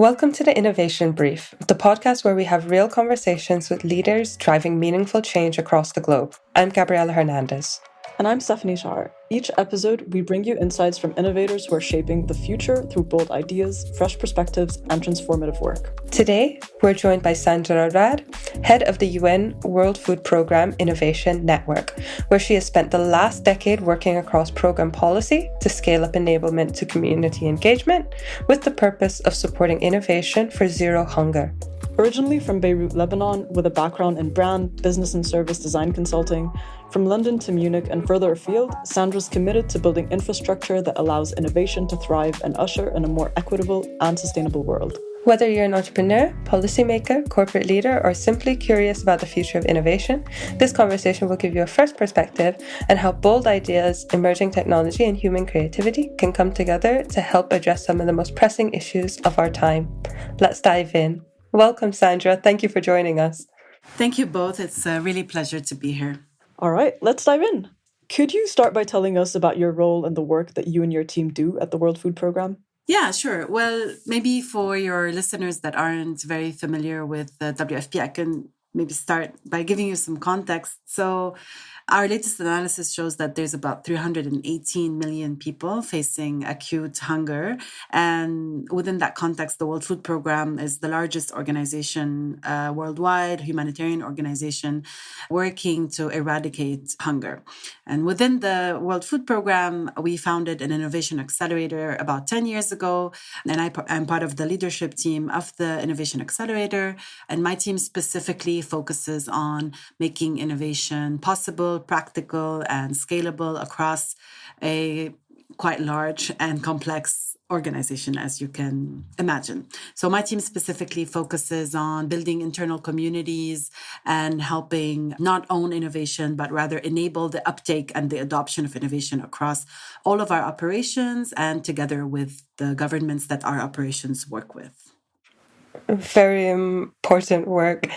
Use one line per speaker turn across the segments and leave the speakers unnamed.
Welcome to the Innovation Brief, the podcast where we have real conversations with leaders driving meaningful change across the globe. I'm Gabriella Hernandez.
And I'm Stephanie Shaar. Each episode, we bring you insights from innovators who are shaping the future through bold ideas, fresh perspectives, and transformative work.
Today, we're joined by Sandra Raad, head of the UN World Food Programme Innovation Network, where she has spent the last decade working across program policy to scale up enablement to community engagement with the purpose of supporting innovation for zero hunger.
Originally from Beirut, Lebanon, with a background in brand, business and service design consulting, from London to Munich and further afield, Sandra's committed to building infrastructure that allows innovation to thrive and usher in a more equitable and sustainable world.
Whether you're an entrepreneur, policymaker, corporate leader, or simply curious about the future of innovation, this conversation will give you a first perspective on how bold ideas, emerging technology, and human creativity can come together to help address some of the most pressing issues of our time. Let's dive in. Welcome, Sandra. Thank you for joining us.
Thank you both. It's a really pleasure to be here.
All right, let's dive in. Could you start by telling us about your role and the work that you and your team do at the World Food Programme?
Yeah, sure. Well, maybe for your listeners that aren't very familiar with the WFP, I can maybe start by giving you some context. So our latest analysis shows that there's about 318 million people facing acute hunger. And within that context, the World Food Programme is the largest organization worldwide, humanitarian organization working to eradicate hunger. And within the World Food Programme, we founded an innovation accelerator about 10 years ago. And I'm part of the leadership team of the Innovation Accelerator. And my team specifically focuses on making innovation possible, practical, and scalable across a quite large and complex organization, as you can imagine. So my team specifically focuses on building internal communities and helping not own innovation, but rather enable the uptake and the adoption of innovation across all of our operations and together with the governments that our operations work with.
Very important work.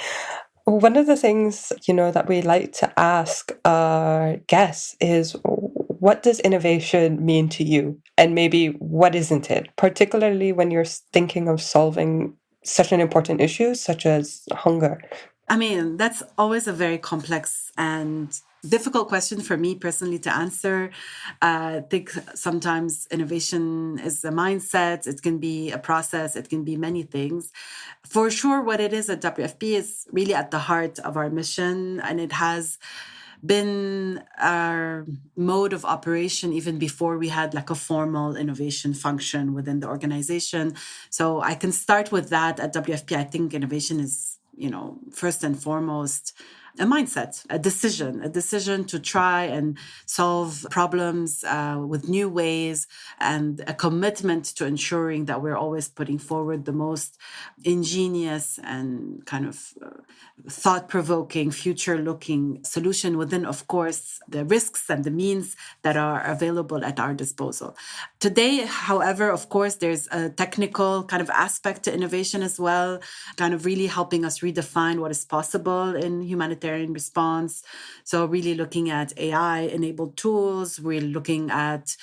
One of the things, that we like to ask our guests is, what does innovation mean to you? And maybe what isn't it? Particularly when you're thinking of solving such an important issue, such as hunger.
I mean, that's always a very complex and difficult question for me personally to answer. I think sometimes innovation is a mindset. It can be a process. It can be many things. For sure, what it is at WFP is really at the heart of our mission, and it has been our mode of operation even before we had like a formal innovation function within the organization. So I can start with that. At WFP, I think innovation is, first and foremost, a mindset, a decision to try and solve problems with new ways, and a commitment to ensuring that we're always putting forward the most ingenious and kind of thought-provoking, future-looking solution within, of course, the risks and the means that are available at our disposal. Today, however, of course, there's a technical kind of aspect to innovation as well, kind of really helping us redefine what is possible in humanitarian response. So really looking at AI-enabled tools, we're looking at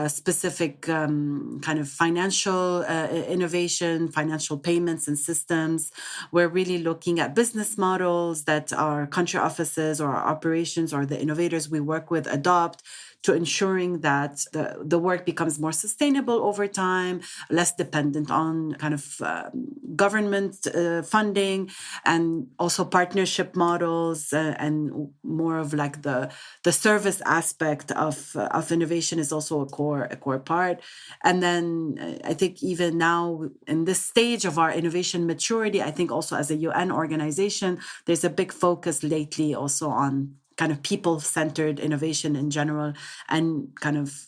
specific kind of financial innovation, financial payments and systems. We're really looking at business models that our country offices or our operations or the innovators we work with adopt, to ensuring that the work becomes more sustainable over time, less dependent on kind of government funding, and also partnership models, and more of like the service aspect of innovation is also a core part. And then I think even now in this stage of our innovation maturity, I think also as a UN organization, there's a big focus lately also on kind of people-centered innovation in general, and kind of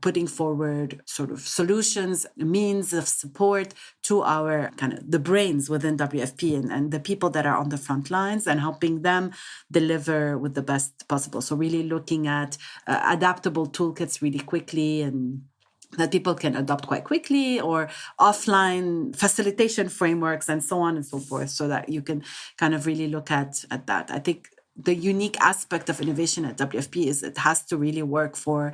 putting forward sort of solutions, means of support to our kind of the brains within WFP and the people that are on the front lines, and helping them deliver with the best possible. So really looking at adaptable toolkits really quickly, and that people can adopt quite quickly, or offline facilitation frameworks and so on and so forth, so that you can kind of really look at that. I think the unique aspect of innovation at WFP is it has to really work for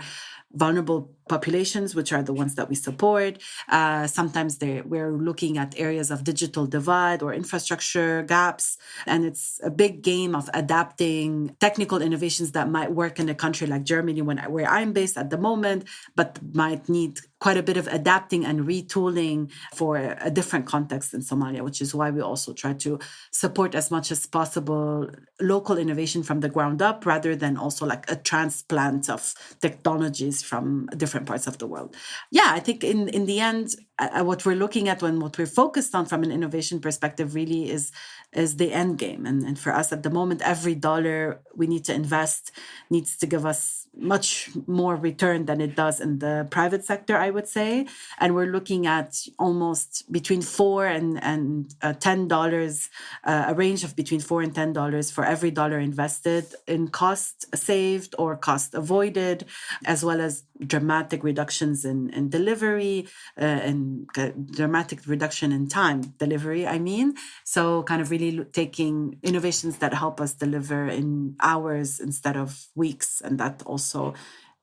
vulnerable populations, which are the ones that we support. Sometimes we're looking at areas of digital divide or infrastructure gaps. And it's a big game of adapting technical innovations that might work in a country like Germany, where I'm based at the moment, but might need quite a bit of adapting and retooling for a different context in Somalia, which is why we also try to support as much as possible local innovation from the ground up, rather than also like a transplant of technologies from different parts of the world. Yeah, I think in the end, what we're looking at when what we're focused on from an innovation perspective really is the end game. And for us at the moment, every dollar we need to invest needs to give us much more return than it does in the private sector, I would say. And we're looking at almost between $4 and $10, a range of between $4 and $10 for every dollar invested in cost saved or cost avoided, as well as dramatic reductions in delivery and dramatic reduction in time delivery, I mean. So kind of really taking innovations that help us deliver in hours instead of weeks. And that also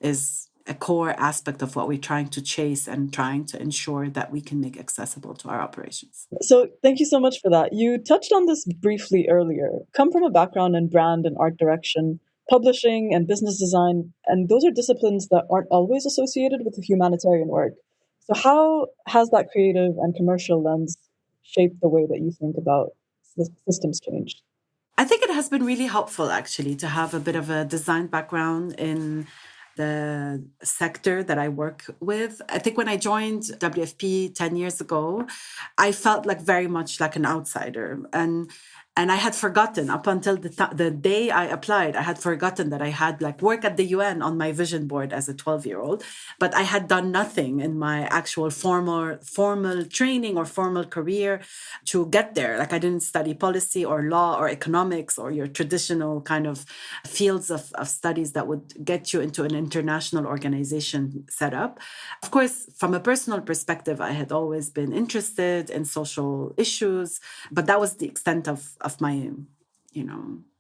is a core aspect of what we're trying to chase and trying to ensure that we can make accessible to our operations.
So thank you so much for that. You touched on this briefly earlier. Come from a background in brand and art direction, publishing and business design, and those are disciplines that aren't always associated with humanitarian work. So how has that creative and commercial lens shaped the way that you think about systems change?
I think it has been really helpful, actually, to have a bit of a design background in the sector that I work with. I think when I joined WFP 10 years ago, I felt like very much like an outsider. And I had forgotten up until the day I applied, I had forgotten that I had like work at the UN on my vision board as a 12-year-old, but I had done nothing in my actual formal training or formal career to get there. Like I didn't study policy or law or economics or your traditional kind of fields of studies that would get you into an international organization setup. Of course, from a personal perspective, I had always been interested in social issues, but that was the extent of my,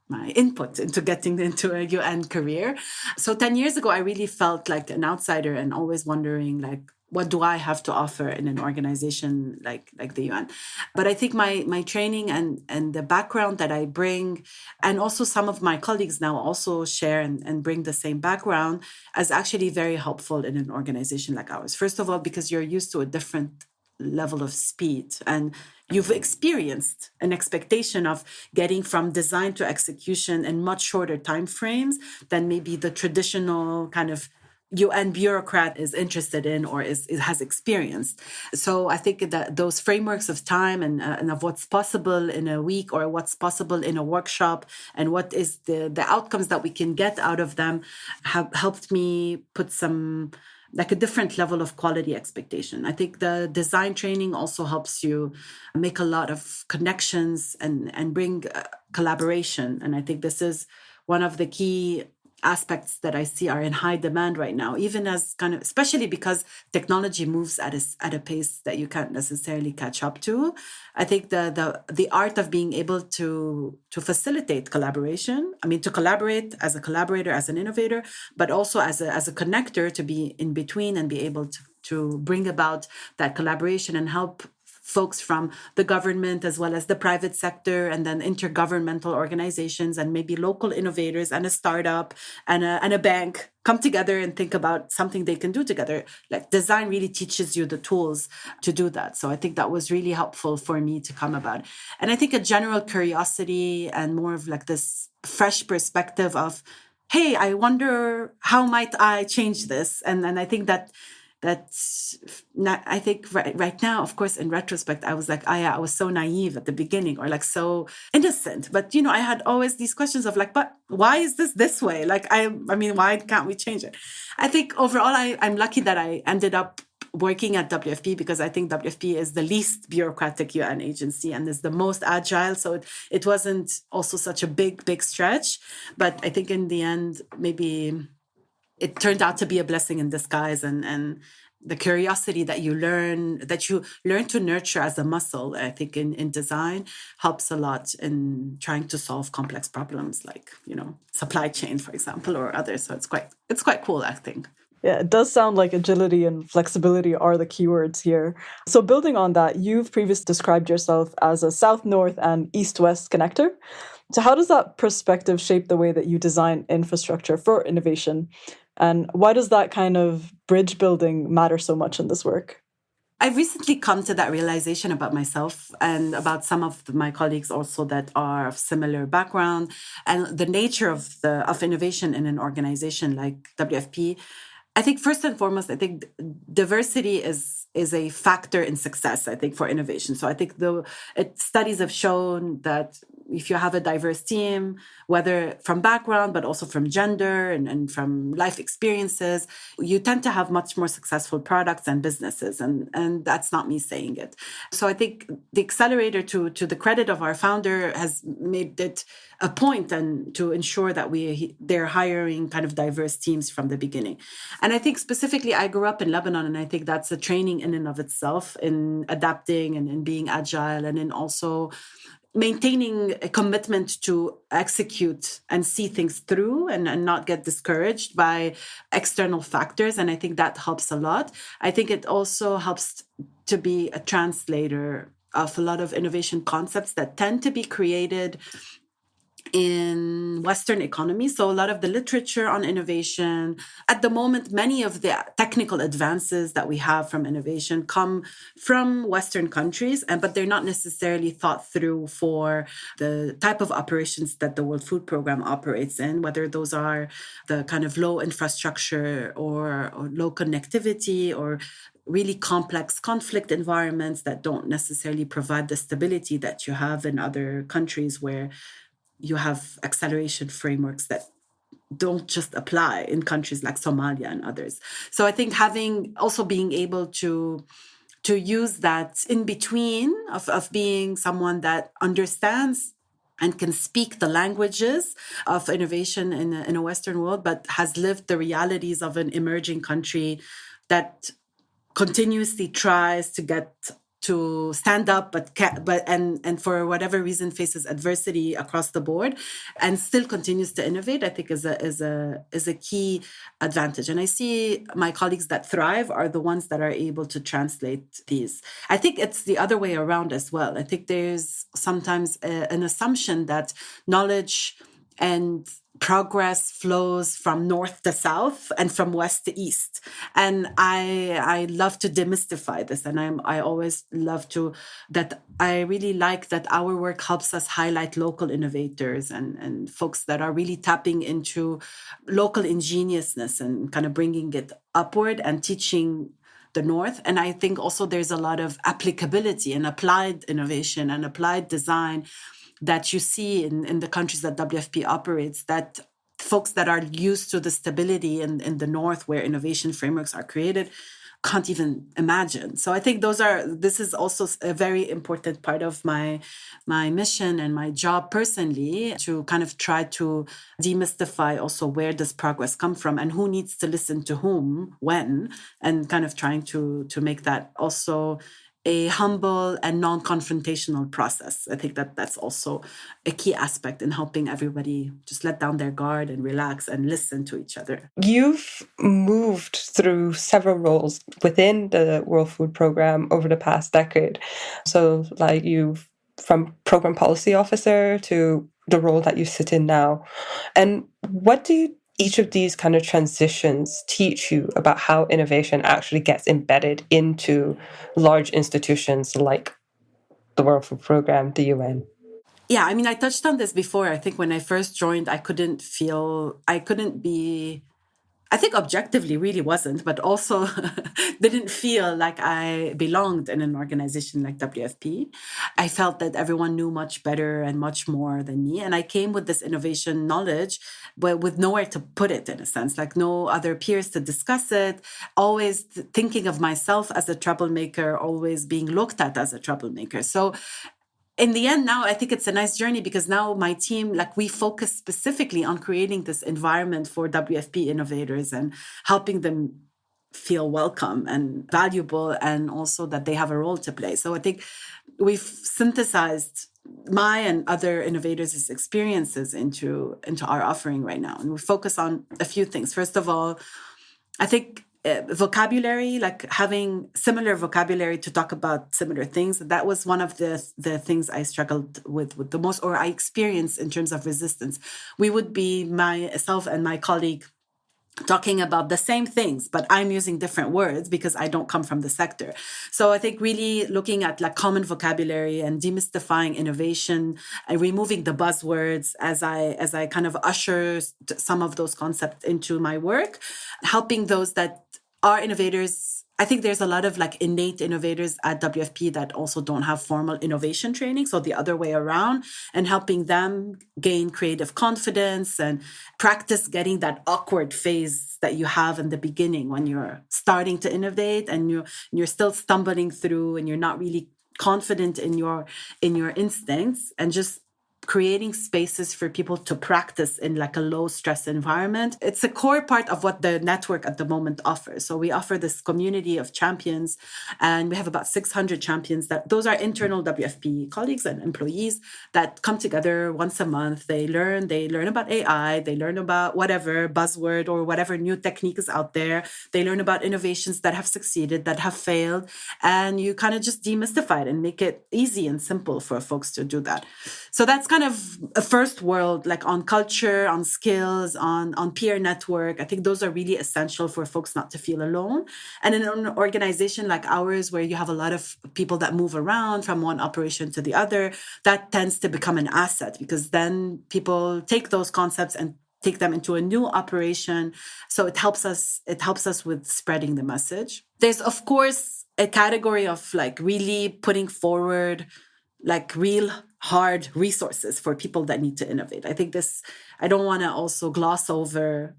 my input into getting into a UN career. So 10 years ago, I really felt like an outsider and always wondering, like, what do I have to offer in an organization like the UN? But I think my training and the background that I bring, and also some of my colleagues now also share and bring the same background, is actually very helpful in an organization like ours. First of all, because you're used to a different level of speed and you've experienced an expectation of getting from design to execution in much shorter timeframes than maybe the traditional kind of UN bureaucrat is interested in or has experienced. So I think that those frameworks of time and of what's possible in a week or what's possible in a workshop and what is the outcomes that we can get out of them have helped me put some like a different level of quality expectation. I think the design training also helps you make a lot of connections and bring collaboration. And I think this is one of the key aspects that I see are in high demand right now, even as kind of, especially because technology moves at a pace that you can't necessarily catch up to. I think the art of being able to facilitate collaboration, I mean, to collaborate as a collaborator, as an innovator, but also as a connector to be in between and be able to bring about that collaboration and help folks from the government as well as the private sector and then intergovernmental organizations and maybe local innovators and a startup and a bank come together and think about something they can do together. Like design really teaches you the tools to do that. So I think that was really helpful for me to come about. And I think a general curiosity and more of like this fresh perspective of, hey, I wonder how might I change this? And I think that's not, I think right now, of course, in retrospect, I was like, oh yeah, I was so naive at the beginning or like so innocent. But, I had always these questions of like, but why is this way? Like, I mean, why can't we change it? I think overall, I'm lucky that I ended up working at WFP because I think WFP is the least bureaucratic UN agency and is the most agile. So it wasn't also such a big stretch. But I think in the end, maybe it turned out to be a blessing in disguise, and the curiosity that you learn to nurture as a muscle, I think in design helps a lot in trying to solve complex problems like, supply chain, for example, or others. So it's quite cool, I think.
Yeah, it does sound like agility and flexibility are the keywords here. So building on that, you've previously described yourself as a south-north and east-west connector. So how does that perspective shape the way that you design infrastructure for innovation? And why does that kind of bridge building matter so much in this work?
I've recently come to that realization about myself and about some of my colleagues also that are of similar background, and the nature of innovation in an organization like WFP. I think first and foremost, I think diversity is a factor in success, I think, for innovation. So I think studies have shown that if you have a diverse team, whether from background, but also from gender and from life experiences, you tend to have much more successful products and businesses. And that's not me saying it. So I think the Accelerator, to the credit of our founder, has made it a point and to ensure that they're hiring kind of diverse teams from the beginning. And I think specifically, I grew up in Lebanon, and I think that's a training in and of itself in adapting and in being agile and in also maintaining a commitment to execute and see things through and not get discouraged by external factors. And I think that helps a lot. I think it also helps to be a translator of a lot of innovation concepts that tend to be created in Western economies. So a lot of the literature on innovation, at the moment, many of the technical advances that we have from innovation come from Western countries, but they're not necessarily thought through for the type of operations that the World Food Program operates in, whether those are the kind of low infrastructure or low connectivity or really complex conflict environments that don't necessarily provide the stability that you have in other countries where you have acceleration frameworks that don't just apply in countries like Somalia and others. So I think being able to use that in between of being someone that understands and can speak the languages of innovation in a Western world, but has lived the realities of an emerging country that continuously tries to get to stand up, but for whatever reason faces adversity across the board, and still continues to innovate. I think is a key advantage. And I see my colleagues that thrive are the ones that are able to translate these. I think it's the other way around as well. I think there's sometimes an assumption that knowledge and progress flows from north to south and from west to east. And I love to demystify this. And I always love that I really like that our work helps us highlight local innovators and folks that are really tapping into local ingeniousness and kind of bringing it upward and teaching the North. And I think also there's a lot of applicability and applied innovation and applied design that you see in the countries that WFP operates, that folks that are used to the stability in the North where innovation frameworks are created can't even imagine. So I think this is also a very important part of my mission and my job personally, to kind of try to demystify also where does progress come from and who needs to listen to whom, when, and kind of trying to make that also a humble and non-confrontational process. I think that's also a key aspect in helping everybody just let down their guard and relax and listen to each other.
You've moved through several roles within the World Food Program over the past decade. So like you've from program policy officer to the role that you sit in now. And what do each of these kind of transitions teach you about how innovation actually gets embedded into large institutions like the World Food Program, the UN?
Yeah, I mean, I touched on this before. I think when I first joined, I think objectively really wasn't, but also didn't feel like I belonged in an organization like WFP. I felt that everyone knew much better and much more than me. And I came with this innovation knowledge, but with nowhere to put it, in a sense, like no other peers to discuss it, always thinking of myself as a troublemaker, always being looked at as a troublemaker. So in the end, now I think it's a nice journey because now my team, like we focus specifically on creating this environment for WFP innovators and helping them feel welcome and valuable, and also that they have a role to play. So I think we've synthesized my and other innovators' experiences into our offering right now. And we focus on a few things. First of all, I think vocabulary, like having similar vocabulary to talk about similar things, that was one of the things I struggled with the most, or I experienced in terms of resistance. We would be, myself and my colleague, talking about the same things, but I'm using different words because I don't come from the sector. So I think really looking at like common vocabulary and demystifying innovation and removing the buzzwords as I kind of usher some of those concepts into my work, helping those that are innovators. I think there's a lot of like innate innovators at WFP that also don't have formal innovation training. So the other way around, and helping them gain creative confidence and practice getting that awkward phase that you have in the beginning when you're starting to innovate and you're still stumbling through and you're not really confident in your instincts, and just creating spaces for people to practice in like a low stress environment. It's a core part of what the network at the moment offers. So we offer this community of champions, and we have about 600 champions. That those are internal WFP colleagues and employees that come together once a month. They learn about AI, they learn about whatever buzzword or whatever new technique is out there. They learn about innovations that have succeeded, that have failed, and you kind of just demystify it and make it easy and simple for folks to do that. So that's kind of a first world, like on culture, on skills, on peer network. I think those are really essential for folks not to feel alone. And in an organization like ours, where you have a lot of people that move around from one operation to the other, that tends to become an asset, because then people take those concepts and take them into a new operation. So it helps us with spreading the message. There's, of course, a category of like really putting forward like real hard resources for people that need to innovate. I think I don't want to also gloss over,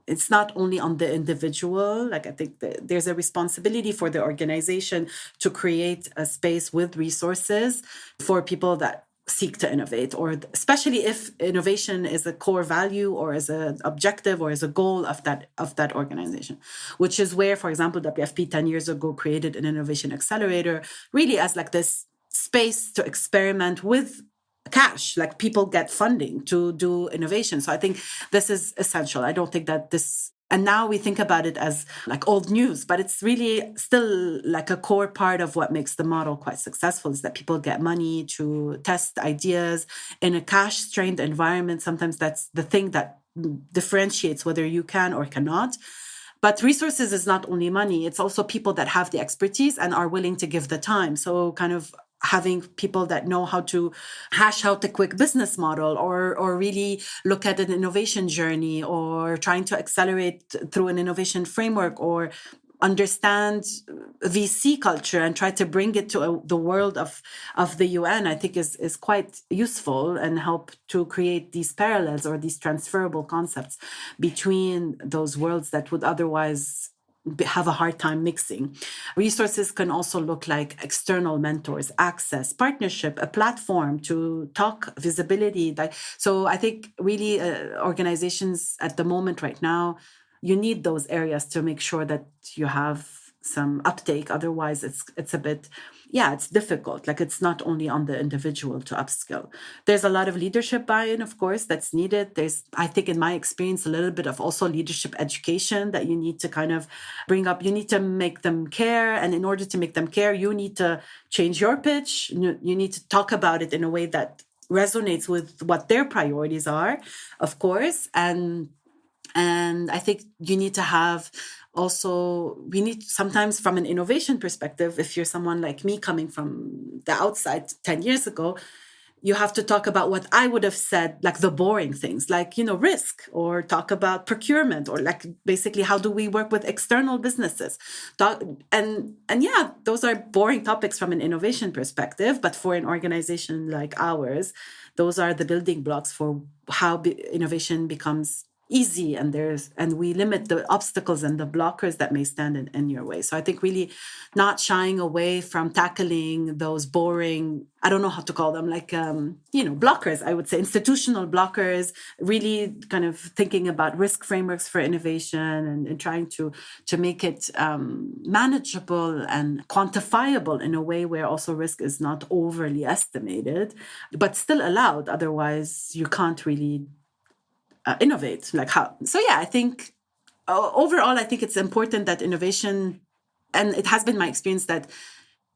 it's not only on the individual. Like I think there's a responsibility for the organization to create a space with resources for people that seek to innovate, or especially if innovation is a core value or as an objective or as a goal of that organization, which is where, for example, WFP 10 years ago created an innovation accelerator, really as like this space to experiment with cash, like people get funding to do innovation. So I think this is essential. I don't think that and now we think about it as like old news, but it's really still like a core part of what makes the model quite successful, is that people get money to test ideas in a cash-strained environment. Sometimes that's the thing that differentiates whether you can or cannot. But resources is not only money, it's also people that have the expertise and are willing to give the time. So kind of having people that know how to hash out a quick business model, or really look at an innovation journey, or trying to accelerate through an innovation framework, or understand VC culture and try to bring it to the world of the UN, I think is quite useful, and help to create these parallels or these transferable concepts between those worlds that would otherwise have a hard time mixing. Resources can also look like external mentors, access, partnership, a platform to talk, visibility. So I think really organizations at the moment right now, you need those areas to make sure that you have some uptake. Otherwise, it's a bit, it's difficult. Like it's not only on the individual to upskill. There's a lot of leadership buy-in, of course, that's needed. There's, I think in my experience, a little bit of also leadership education that you need to kind of bring up. You need to make them care. And in order to make them care, you need to change your pitch. You need to talk about it in a way that resonates with what their priorities are, of course. And I think you need to have also, we need sometimes from an innovation perspective, if you're someone like me coming from the outside 10 years ago, you have to talk about what I would have said, like the boring things, like, risk, or talk about procurement, or like basically how do we work with external businesses. Those are boring topics from an innovation perspective, but for an organization like ours, those are the building blocks for how innovation becomes easy, and we limit the obstacles and the blockers that may stand in your way. So I think really not shying away from tackling those boring, I don't know how to call them, like blockers, I would say institutional blockers, really kind of thinking about risk frameworks for innovation, and trying to make it manageable and quantifiable in a way where also risk is not overly estimated but still allowed. Otherwise you can't really innovate. Like how? So I think overall, I think it's important that innovation, and it has been my experience that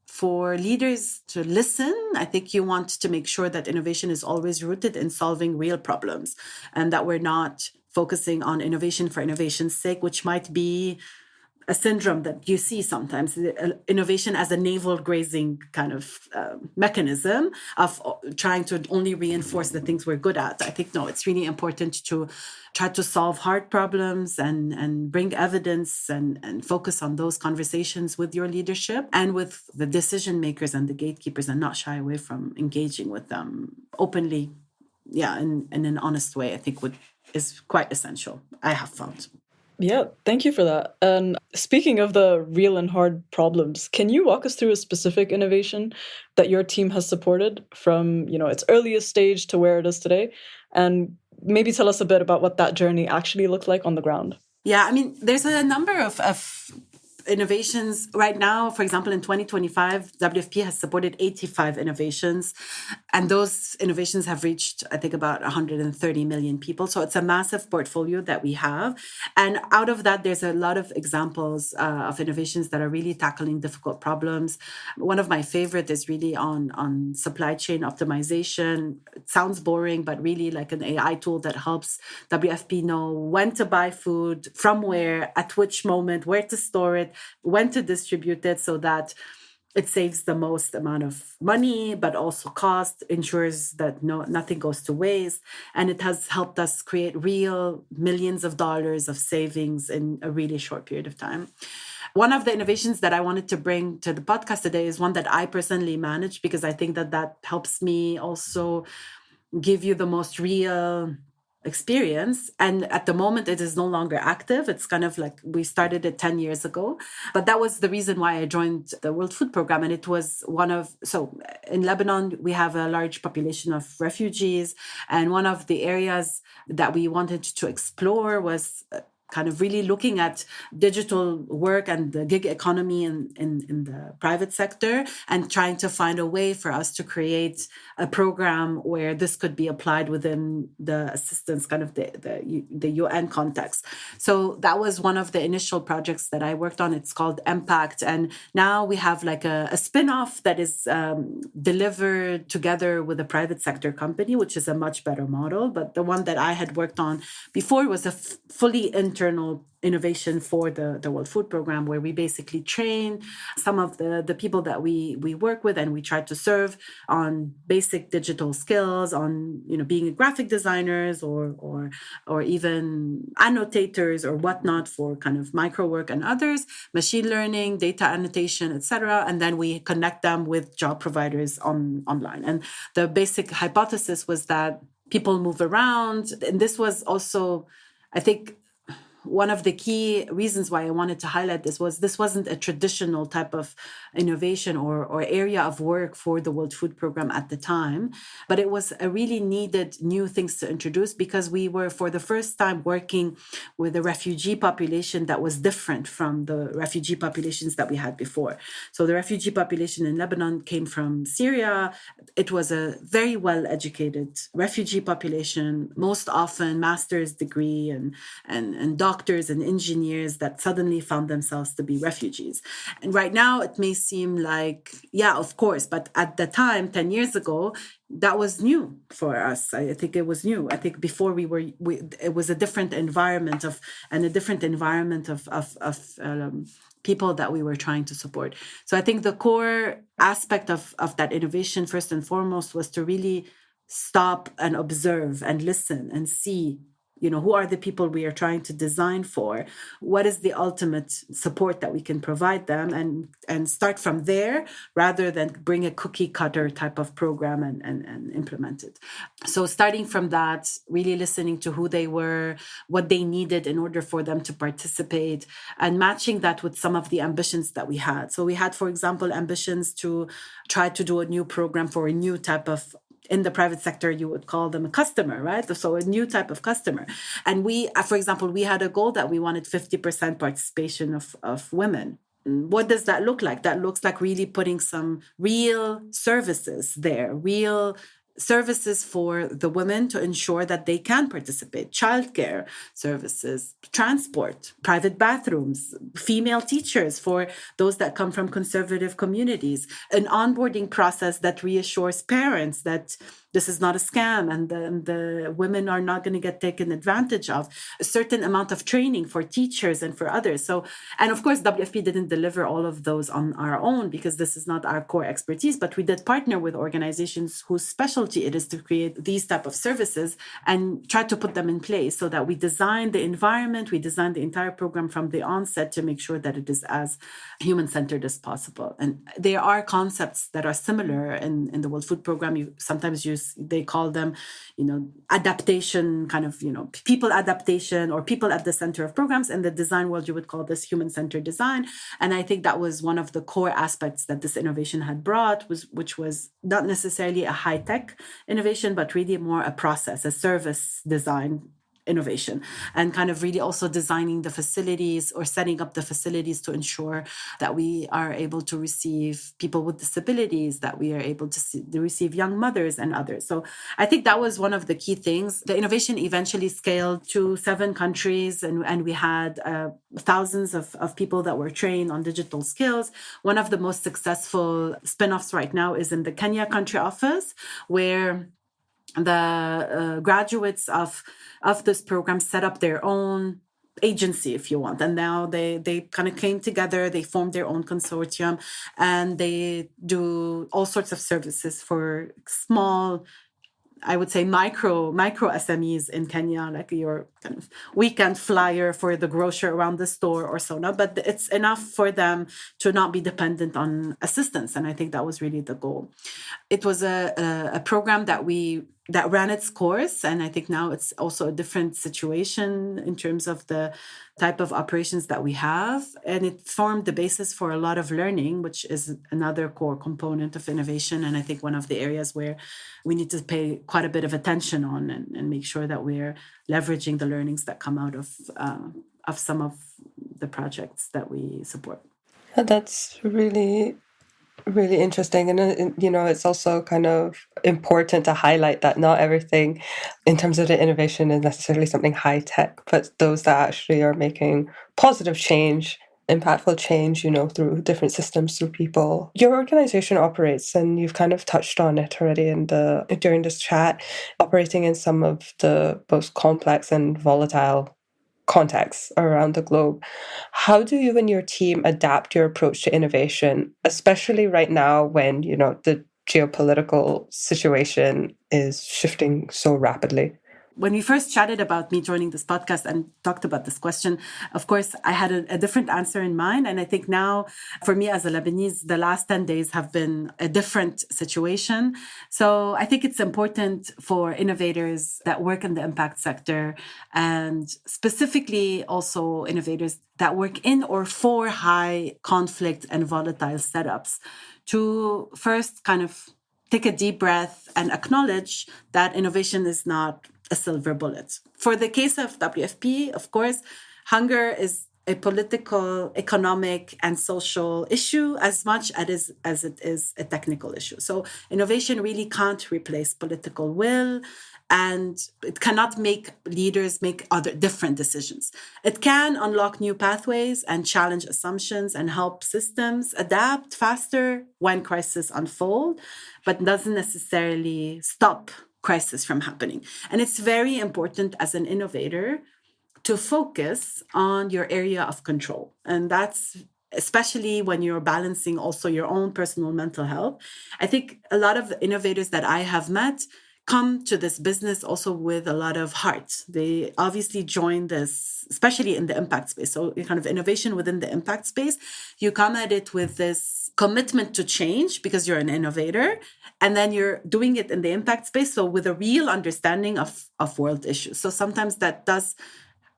for leaders to listen, I think you want to make sure that innovation is always rooted in solving real problems and that we're not focusing on innovation for innovation's sake, which might be a syndrome that you see sometimes, innovation as a navel grazing kind of mechanism of trying to only reinforce the things we're good at. I think, no, it's really important to try to solve hard problems and bring evidence and focus on those conversations with your leadership and with the decision makers and the gatekeepers, and not shy away from engaging with them openly, in an honest way, I think is quite essential, I have found.
Yeah, thank you for that. And speaking of the real and hard problems, can you walk us through a specific innovation that your team has supported from, its earliest stage to where it is today? And maybe tell us a bit about what that journey actually looked like on the ground.
Yeah, I mean, there's a number of innovations right now. For example, in 2025, WFP has supported 85 innovations, and those innovations have reached, I think, about 130 million people. So it's a massive portfolio that we have. And out of that, there's a lot of examples of innovations that are really tackling difficult problems. One of my favorite is really on supply chain optimization. It sounds boring, but really like an AI tool that helps WFP know when to buy food, from where, at which moment, where to store it, when to distribute it, so that it saves the most amount of money, but also cost, ensures that nothing goes to waste. And it has helped us create real millions of dollars of savings in a really short period of time. One of the innovations that I wanted to bring to the podcast today is one that I personally manage, because I think that helps me also give you the most real experience. And at the moment, it is no longer active. It's kind of like we started it 10 years ago. But that was the reason why I joined the World Food Program. And it was so in Lebanon, we have a large population of refugees. And one of the areas that we wanted to explore was kind of really looking at digital work and the gig economy in the private sector, and trying to find a way for us to create a program where this could be applied within the assistance, kind of the UN context. So that was one of the initial projects that I worked on. It's called Impact. And now we have like a spin-off that is delivered together with a private sector company, which is a much better model. But the one that I had worked on before was a fully internal innovation for the World Food Program, where we basically train some of the people that we work with, and we try to serve on basic digital skills, on being graphic designers or even annotators or whatnot for kind of micro work, and others, machine learning, data annotation, etc. And then we connect them with job providers online. And the basic hypothesis was that people move around, and this was also, I think, one of the key reasons why I wanted to highlight this wasn't a traditional type of innovation or area of work for the World Food Program at the time, but it was a really needed new things to introduce, because we were for the first time working with a refugee population that was different from the refugee populations that we had before. So the refugee population in Lebanon came from Syria. It was a very well-educated refugee population, most often master's degree and doctors and engineers that suddenly found themselves to be refugees. And right now it may seem like, yeah, of course, but at the time, 10 years ago, that was new for us. I think it was new. I think before it was a different environment of people that we were trying to support. So I think the core aspect of that innovation, first and foremost, was to really stop and observe and listen and see, who are the people we are trying to design for? What is the ultimate support that we can provide them, and start from there rather than bring a cookie cutter type of program and implement it. So starting from that, really listening to who they were, what they needed in order for them to participate, and matching that with some of the ambitions that we had. So we had, for example, ambitions to try to do a new program for a new type of, in the private sector, you would call them a customer, right? So a new type of customer. And we, for example, we had a goal that we wanted 50% participation of women. What does that look like? That looks like really putting some real services there, real services for the women to ensure that they can participate, childcare services, transport, private bathrooms, female teachers for those that come from conservative communities, an onboarding process that reassures parents that this is not a scam and the women are not going to get taken advantage of, a certain amount of training for teachers and for others. So, and of course, WFP didn't deliver all of those on our own because this is not our core expertise, but we did partner with organizations whose specialty it is to create these type of services and try to put them in place so that we design the environment, we design the entire program from the onset to make sure that it is as human-centered as possible. And there are concepts that are similar in the World Food Program. You sometimes use, they call them, adaptation, kind of, people adaptation or people at the center of programs. In the design world, you would call this human-centered design. And I think that was one of the core aspects that this innovation had brought, which was not necessarily a high-tech innovation, but really more a process, a service design innovation, and kind of really also designing the facilities or setting up the facilities to ensure that we are able to receive people with disabilities, that we are able to receive young mothers and others. So I think that was one of the key things. The innovation eventually scaled to 7 countries, and we had thousands of people that were trained on digital skills. One of the most successful spin-offs right now is in the Kenya country office, where the graduates of this program set up their own agency, if you want. And now they kind of came together, they formed their own consortium, and they do all sorts of services for small, I would say micro SMEs in Kenya, like your kind of weekend flyer for the grocer around the store or so on. But it's enough for them to not be dependent on assistance. And I think that was really the goal. It was a program that ran its course. And I think now it's also a different situation in terms of the type of operations that we have. And it formed the basis for a lot of learning, which is another core component of innovation. And I think one of the areas where we need to pay quite a bit of attention on and make sure that we're leveraging the learnings that come out of some of the projects that we support.
That's really interesting. And, it's also kind of important to highlight that not everything in terms of the innovation is necessarily something high tech, but those that actually are making positive change, impactful change, through different systems, through people. Your organization operates, and you've kind of touched on it already during this chat, operating in some of the most complex and volatile contexts around the globe. How do you and your team adapt your approach to innovation, especially right now when, the geopolitical situation is shifting so rapidly?
When we first chatted about me joining this podcast and talked about this question, of course, I had a different answer in mind. And I think now, for me as a Lebanese, the last 10 days have been a different situation. So I think it's important for innovators that work in the impact sector, and specifically also innovators that work in or for high conflict and volatile setups, to first kind of take a deep breath and acknowledge that innovation is not a silver bullet. For the case of WFP, of course, hunger is a political, economic, and social issue as much as it is a technical issue. So innovation really can't replace political will, and it cannot make leaders make other different decisions. It can unlock new pathways and challenge assumptions and help systems adapt faster when crises unfold, but doesn't necessarily stop crisis from happening. And it's very important as an innovator to focus on your area of control. And that's especially when you're balancing also your own personal mental health. I think a lot of the innovators that I have met come to this business also with a lot of heart. They obviously join this, especially in the impact space. So kind of innovation within the impact space, you come at it with this commitment to change because you're an innovator, and then you're doing it in the impact space, so with a real understanding of world issues. So sometimes that does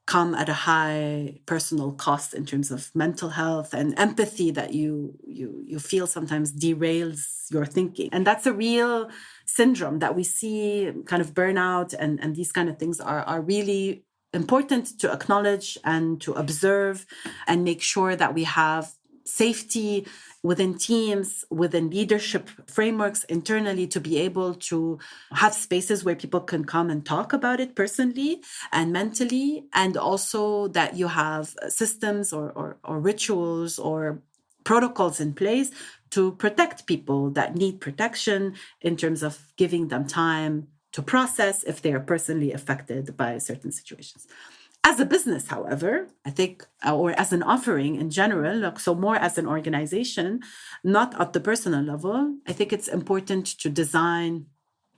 come at a high personal cost in terms of mental health and empathy that you feel sometimes derails your thinking. And that's a real syndrome that we see, kind of burnout and these kind of things are really important to acknowledge and to observe and make sure that we have safety within teams, within leadership frameworks internally, to be able to have spaces where people can come and talk about it personally and mentally, and also that you have systems or rituals or protocols in place to protect people that need protection in terms of giving them time to process if they are personally affected by certain situations. As a business, however, I think, or as an offering in general, like, so more as an organization, not at the personal level, I think it's important to design.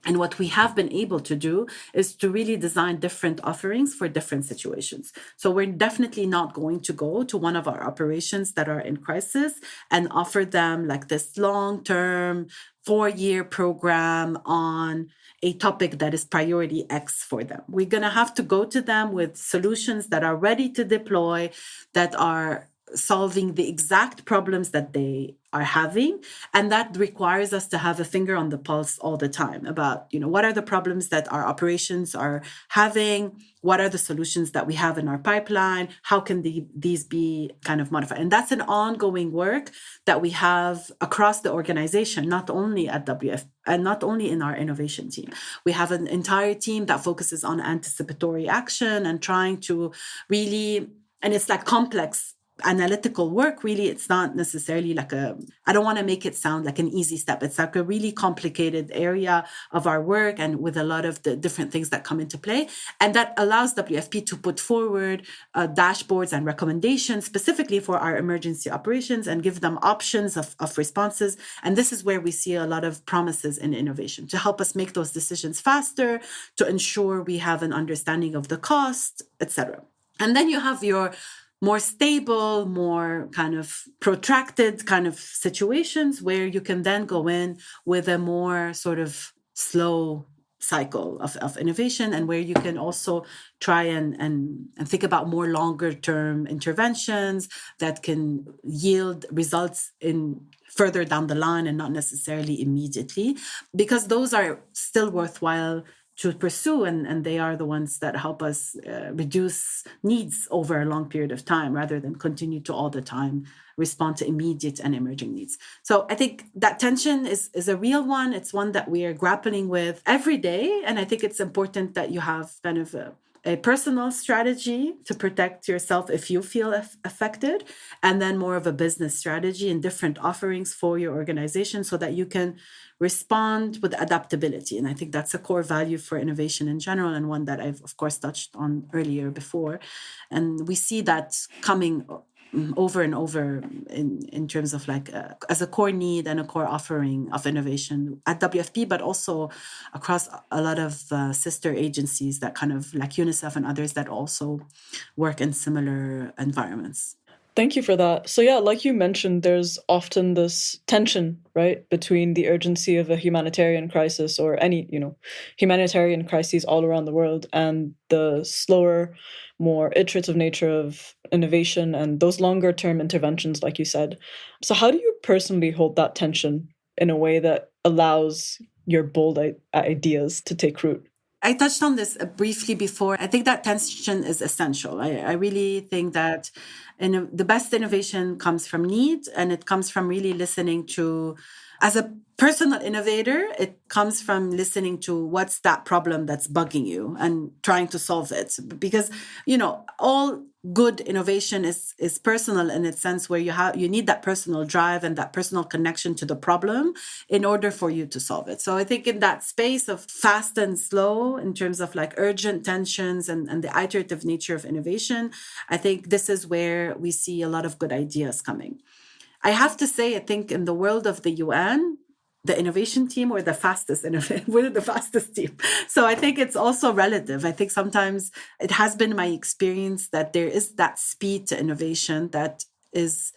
And what we have been able to do is to really design different offerings for different situations. So we're definitely not going to go to one of our operations that are in crisis and offer them like this long-term 4-year program on a topic that is priority X for them. We're going to have to go to them with solutions that are ready to deploy, that are solving the exact problems that they are having. And that requires us to have a finger on the pulse all the time about, what are the problems that our operations are having? What are the solutions that we have in our pipeline? How can these be kind of modified? And that's an ongoing work that we have across the organization, not only at WF and not only in our innovation team. We have an entire team that focuses on anticipatory action and trying to really, and it's like complex analytical work. Really, it's not necessarily I don't want to make it sound like an easy step. It's like a really complicated area of our work, and with a lot of the different things that come into play. And that allows WFP to put forward dashboards and recommendations specifically for our emergency operations and give them options of responses. And this is where we see a lot of promises in innovation to help us make those decisions faster, to ensure we have an understanding of the cost, etc. And then you have your more stable, more kind of protracted kind of situations where you can then go in with a more sort of slow cycle of innovation, and where you can also try and think about more longer term interventions that can yield results in further down the line and not necessarily immediately, because those are still worthwhile to pursue, and they are the ones that help us reduce needs over a long period of time, rather than continue to all the time respond to immediate and emerging needs. So I think that tension is a real one. It's one that we are grappling with every day. And I think it's important that you have kind of a personal strategy to protect yourself if you feel affected, and then more of a business strategy and different offerings for your organization so that you can respond with adaptability. And I think that's a core value for innovation in general, and one that I've, of course, touched on earlier before. And we see that coming over and over in terms of as a core need and a core offering of innovation at WFP, but also across a lot of sister agencies that kind of like UNICEF and others that also work in similar environments.
Thank you for that. So yeah, like you mentioned, there's often this tension, right, between the urgency of a humanitarian crisis or any, humanitarian crises all around the world, and the slower, more iterative nature of innovation and those longer term interventions, like you said. So how do you personally hold that tension in a way that allows your bold ideas to take root?
I touched on this briefly before. I think that tension is essential. I really think that the best innovation comes from need, and it comes from really listening to, as a personal innovator, it comes from listening to what's that problem that's bugging you and trying to solve it. Because, all good innovation is personal in its sense, where you need that personal drive and that personal connection to the problem in order for you to solve it. So I think in that space of fast and slow, in terms of like urgent tensions and the iterative nature of innovation, I think this is where we see a lot of good ideas coming. I have to say, I think in the world of the UN, the innovation team we're the fastest team. So I think it's also relative. I think sometimes it has been my experience that there is that speed to innovation that is.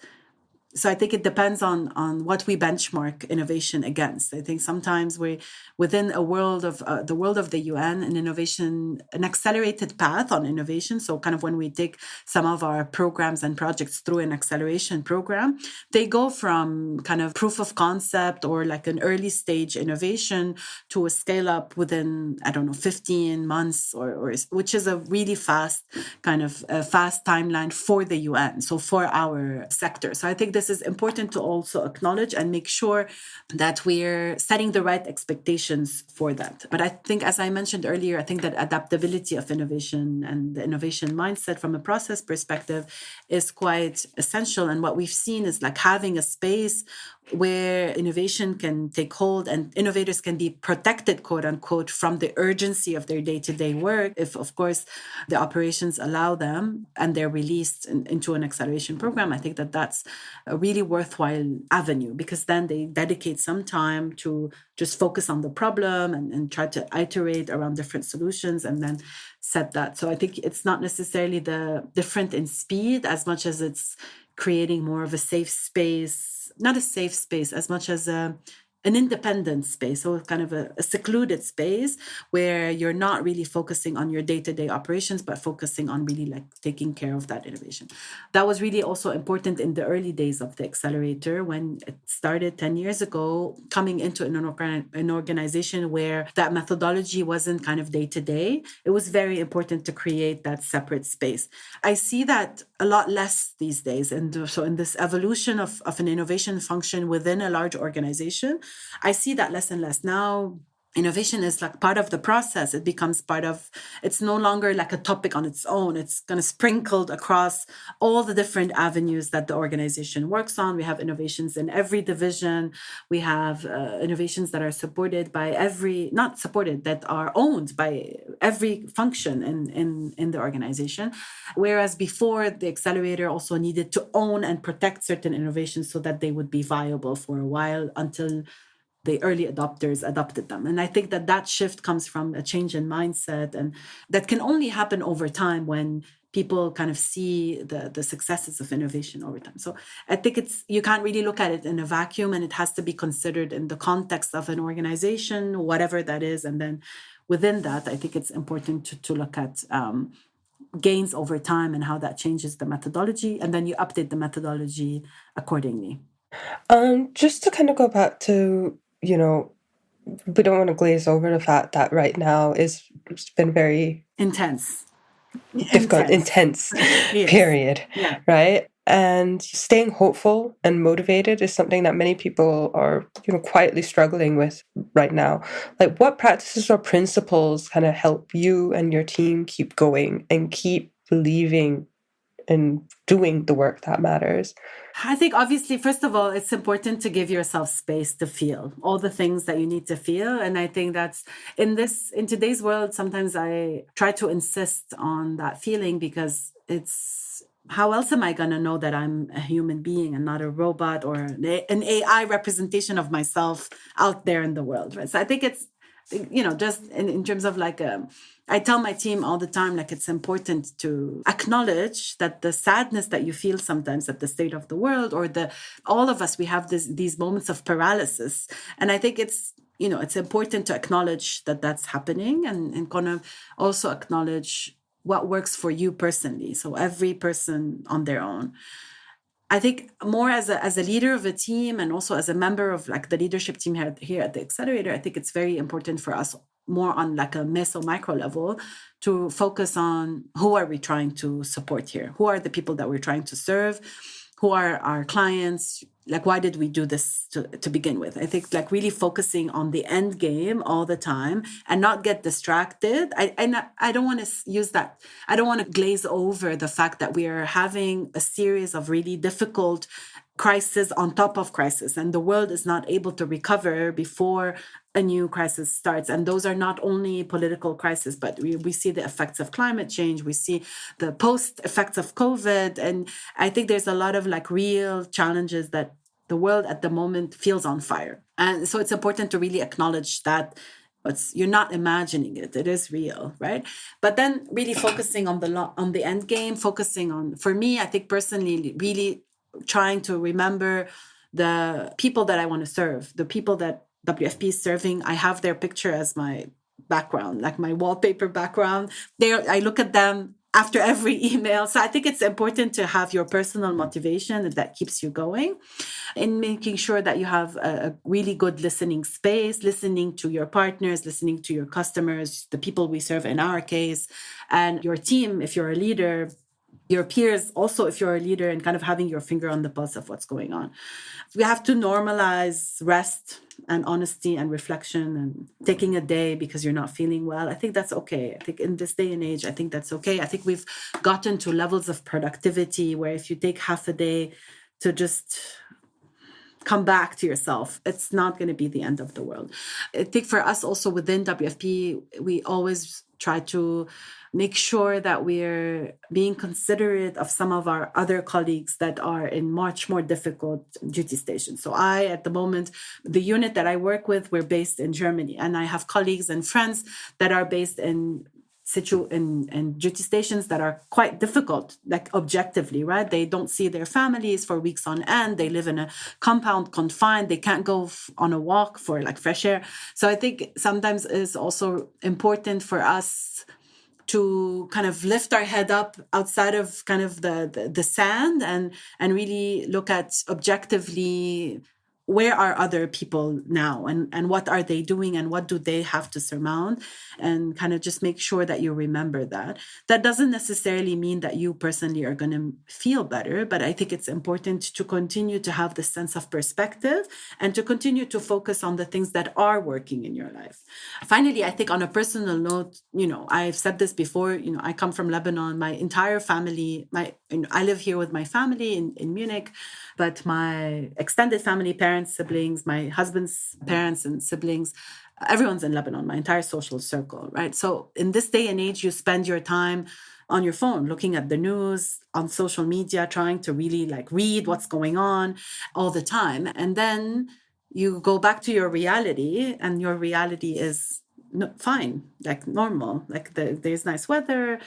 So I think it depends on what we benchmark innovation against. I think sometimes we, within a world of the world of the UN, an accelerated path on innovation. So kind of when we take some of our programs and projects through an acceleration program, they go from kind of proof of concept or like an early stage innovation to a scale up within, 15 months or which is a really fast kind of fast timeline for the UN. So for our sector. So I think this is important to also acknowledge and make sure that we're setting the right expectations for that. But I think, as I mentioned earlier, I think that adaptability of innovation and the innovation mindset from a process perspective is quite essential. And what we've seen is like having a space where innovation can take hold and innovators can be protected, quote unquote, from the urgency of their day-to-day work. If, of course, the operations allow them and they're released into an acceleration program, I think that that's a really worthwhile avenue, because then they dedicate some time to just focus on the problem and try to iterate around different solutions and then set that. So I think it's not necessarily the different in speed as much as it's creating more of a safe space, not a safe space as much as an independent space, so kind of a secluded space where you're not really focusing on your day-to-day operations, but focusing on really like taking care of that innovation. That was really also important in the early days of the Accelerator when it started 10 years ago, coming into an organization where that methodology wasn't kind of day-to-day. It was very important to create that separate space. I see that a lot less these days. And so in this evolution of an innovation function within a large organization, I see that less and less. Now, innovation is like part of the process. It becomes part of, it's no longer like a topic on its own. It's kind of sprinkled across all the different avenues that the organization works on. We have innovations in every division. We have innovations that are supported by not supported, that are owned by every function in the organization. Whereas before, the Accelerator also needed to own and protect certain innovations so that they would be viable for a while until the early adopters adopted them. And I think that shift comes from a change in mindset, and that can only happen over time when people kind of see the successes of innovation over time. So I think you can't really look at it in a vacuum, and it has to be considered in the context of an organization, whatever that is. And then within that, I think it's important to look at gains over time and how that changes the methodology, and then you update the methodology accordingly.
Just to kind of go back to, we don't want to glaze over the fact that right now it's been very
intense,
difficult, intense
yes.
period,
yeah.
right? And staying hopeful and motivated is something that many people are, quietly struggling with right now. Like, what practices or principles kind of help you and your team keep going and keep believing and doing the work that matters?
I think obviously, first of all, it's important to give yourself space to feel all the things that you need to feel. And I think that's in today's world, sometimes I try to insist on that feeling, because it's, how else am I going to know that I'm a human being and not a robot or an AI representation of myself out there in the world, right? So I think it's, just in terms of like, I tell my team all the time, like, it's important to acknowledge that the sadness that you feel sometimes at the state of the world, or all of us, we have these moments of paralysis. And I think it's important to acknowledge that that's happening, and kind of also acknowledge what works for you personally. So every person on their own. I think more as a leader of a team, and also as a member of like the leadership team here at the Accelerator, I think it's very important for us more on like a meso micro level to focus on who are we trying to support here? Who are the people that we're trying to serve? Who are our clients? Like, why did we do this to begin with? I think like really focusing on the end game all the time and not get distracted. I don't want to use that. I don't want to glaze over the fact that we are having a series of really difficult crisis on top of crisis, and the world is not able to recover before a new crisis starts. And those are not only political crises, but we see the effects of climate change. We see the post effects of COVID. And I think there's a lot of like real challenges that the world at the moment feels on fire. And so it's important to really acknowledge that you're not imagining it. It is real, right? But then really focusing on the end game, focusing on, for me, I think personally, really trying to remember the people that I want to serve, the people that WFP is serving. I have their picture as my background, like my wallpaper background. I look at them after every email. So I think it's important to have your personal motivation that keeps you going, in making sure that you have a really good listening space, listening to your partners, listening to your customers, the people we serve in our case, and your team, if you're a leader, your peers also, if you're a leader, and kind of having your finger on the pulse of what's going on. We have to normalize rest and honesty and reflection and taking a day because you're not feeling well. I think that's okay. I think in this day and age, I think that's okay. I think we've gotten to levels of productivity where if you take half a day to just come back to yourself, it's not going to be the end of the world. I think for us also within WFP, we always try to make sure that we're being considerate of some of our other colleagues that are in much more difficult duty stations. So at the moment, the unit that I work with, we're based in Germany, and I have colleagues and friends that are based in duty stations that are quite difficult, like objectively, right? They don't see their families for weeks on end. They live in a compound confined. They can't go on a walk for like fresh air. So I think sometimes it's also important for us to kind of lift our head up outside of kind of the sand and really look at objectively where are other people now and what are they doing and what do they have to surmount, and kind of just make sure that you remember that. That doesn't necessarily mean that you personally are going to feel better, but I think it's important to continue to have this sense of perspective and to continue to focus on the things that are working in your life. Finally, I think on a personal note, I've said this before, I come from Lebanon. My entire family, I live here with my family in Munich, but my extended family, parents, siblings, my husband's parents and siblings, everyone's in Lebanon, my entire social circle, right? So in this day and age, you spend your time on your phone, looking at the news, on social media, trying to really like read what's going on all the time. And then you go back to your reality, and your reality is fine, like normal, like there's nice weather,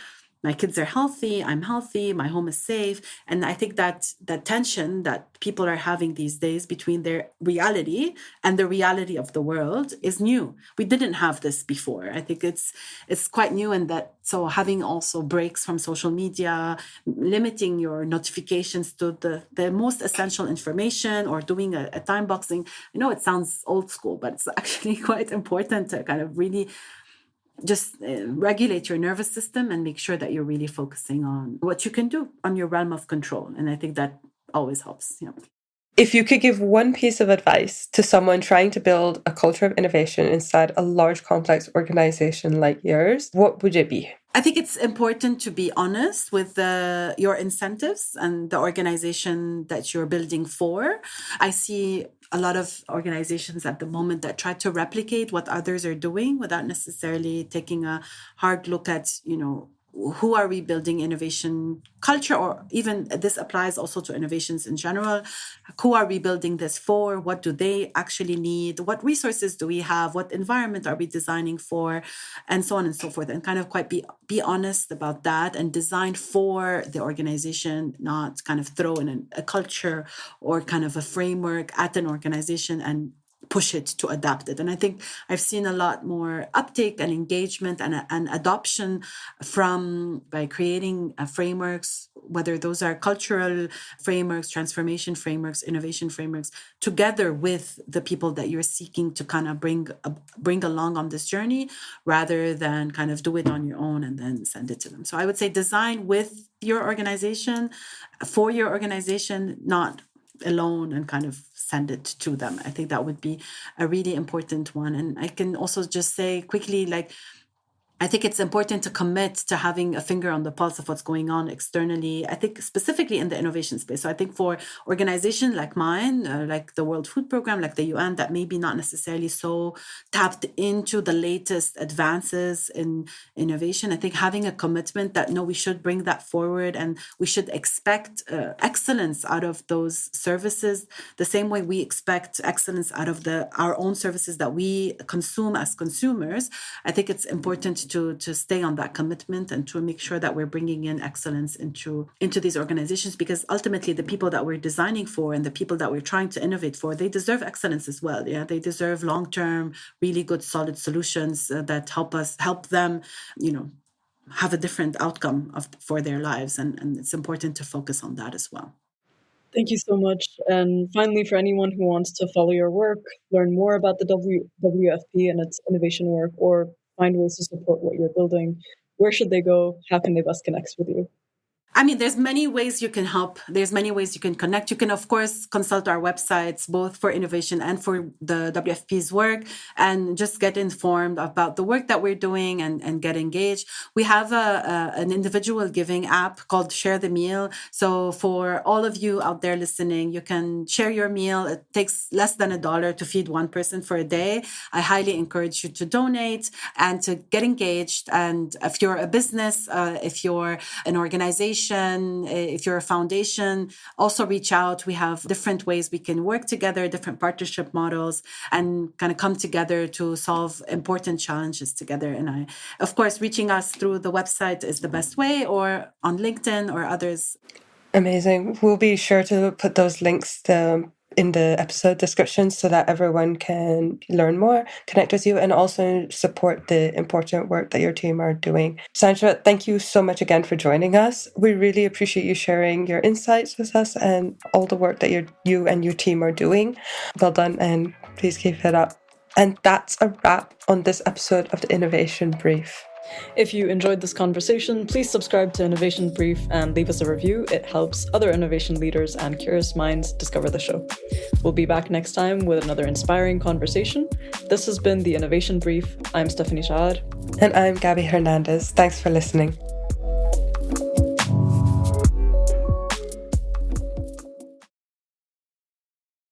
my kids are healthy, I'm healthy, my home is safe. And I think that tension that people are having these days between their reality and the reality of the world is new. We didn't have this before. I think it's quite new, and that so having also breaks from social media, limiting your notifications to the most essential information, or doing a time boxing. I know it sounds old school, but it's actually quite important to kind of really just regulate your nervous system and make sure that you're really focusing on what you can do on your realm of control. And I think that always helps. Yeah.
If you could give one piece of advice to someone trying to build a culture of innovation inside a large, complex organization like yours, what would it be?
I think it's important to be honest with your incentives and the organization that you're building for. I see a lot of organizations at the moment that try to replicate what others are doing without necessarily taking a hard look at, who are we building innovation culture, or even this applies also to innovations in general. Who are we building this for? What do they actually need? What resources do we have? What environment are we designing for? And so on and so forth. And kind of quite be honest about that and design for the organization, not kind of throw in a culture or kind of a framework at an organization and push it to adapt it. And I think I've seen a lot more uptake and engagement and adoption by creating frameworks, whether those are cultural frameworks, transformation frameworks, innovation frameworks, together with the people that you're seeking to kind of bring along on this journey, rather than kind of do it on your own and then send it to them. So I would say design with your organization, for your organization, not alone, and kind of send it to them. I think that would be a really important one. And I can also just say quickly, I think it's important to commit to having a finger on the pulse of what's going on externally. I think specifically in the innovation space. So I think for organizations like mine, like the World Food Program, like the UN, that maybe not necessarily so tapped into the latest advances in innovation, I think having a commitment that, no, we should bring that forward and we should expect excellence out of those services the same way we expect excellence out of our own services that we consume as consumers. I think it's important to stay on that commitment and to make sure that we're bringing in excellence into these organizations, because ultimately the people that we're designing for and the people that we're trying to innovate for, they deserve excellence as well. Yeah, they deserve long-term, really good, solid solutions that help them, have a different outcome for their lives, and it's important to focus on that as well.
Thank you so much. And finally, for anyone who wants to follow your work, learn more about the WFP and its innovation work, or find ways to support what you're building, where should they go? How can they best connect with you?
I mean, there's many ways you can help. There's many ways you can connect. You can, of course, consult our websites, both for innovation and for the WFP's work, and just get informed about the work that we're doing and get engaged. We have an individual giving app called Share the Meal. So for all of you out there listening, you can share your meal. It takes less than $1 to feed one person for a day. I highly encourage you to donate and to get engaged. And if you're a business, if you're an organization, if you're a foundation, also reach out. We have different ways we can work together, different partnership models, and kind of come together to solve important challenges together. And of course, reaching us through the website is the best way, or on LinkedIn or others.
Amazing. We'll be sure to put those links in the episode description so that everyone can learn more, connect with you, and also support the important work that your team are doing. Sandra, thank you so much again for joining us. We really appreciate you sharing your insights with us and all the work that you and your team are doing. Well done, and please keep it up. And that's a wrap on this episode of the Innovation Brief.
If you enjoyed this conversation, please subscribe to Innovation Brief and leave us a review. It helps other innovation leaders and curious minds discover the show. We'll be back next time with another inspiring conversation. This has been the Innovation Brief. I'm Stephanie Shaar.
And I'm Gabby Hernandez. Thanks for listening.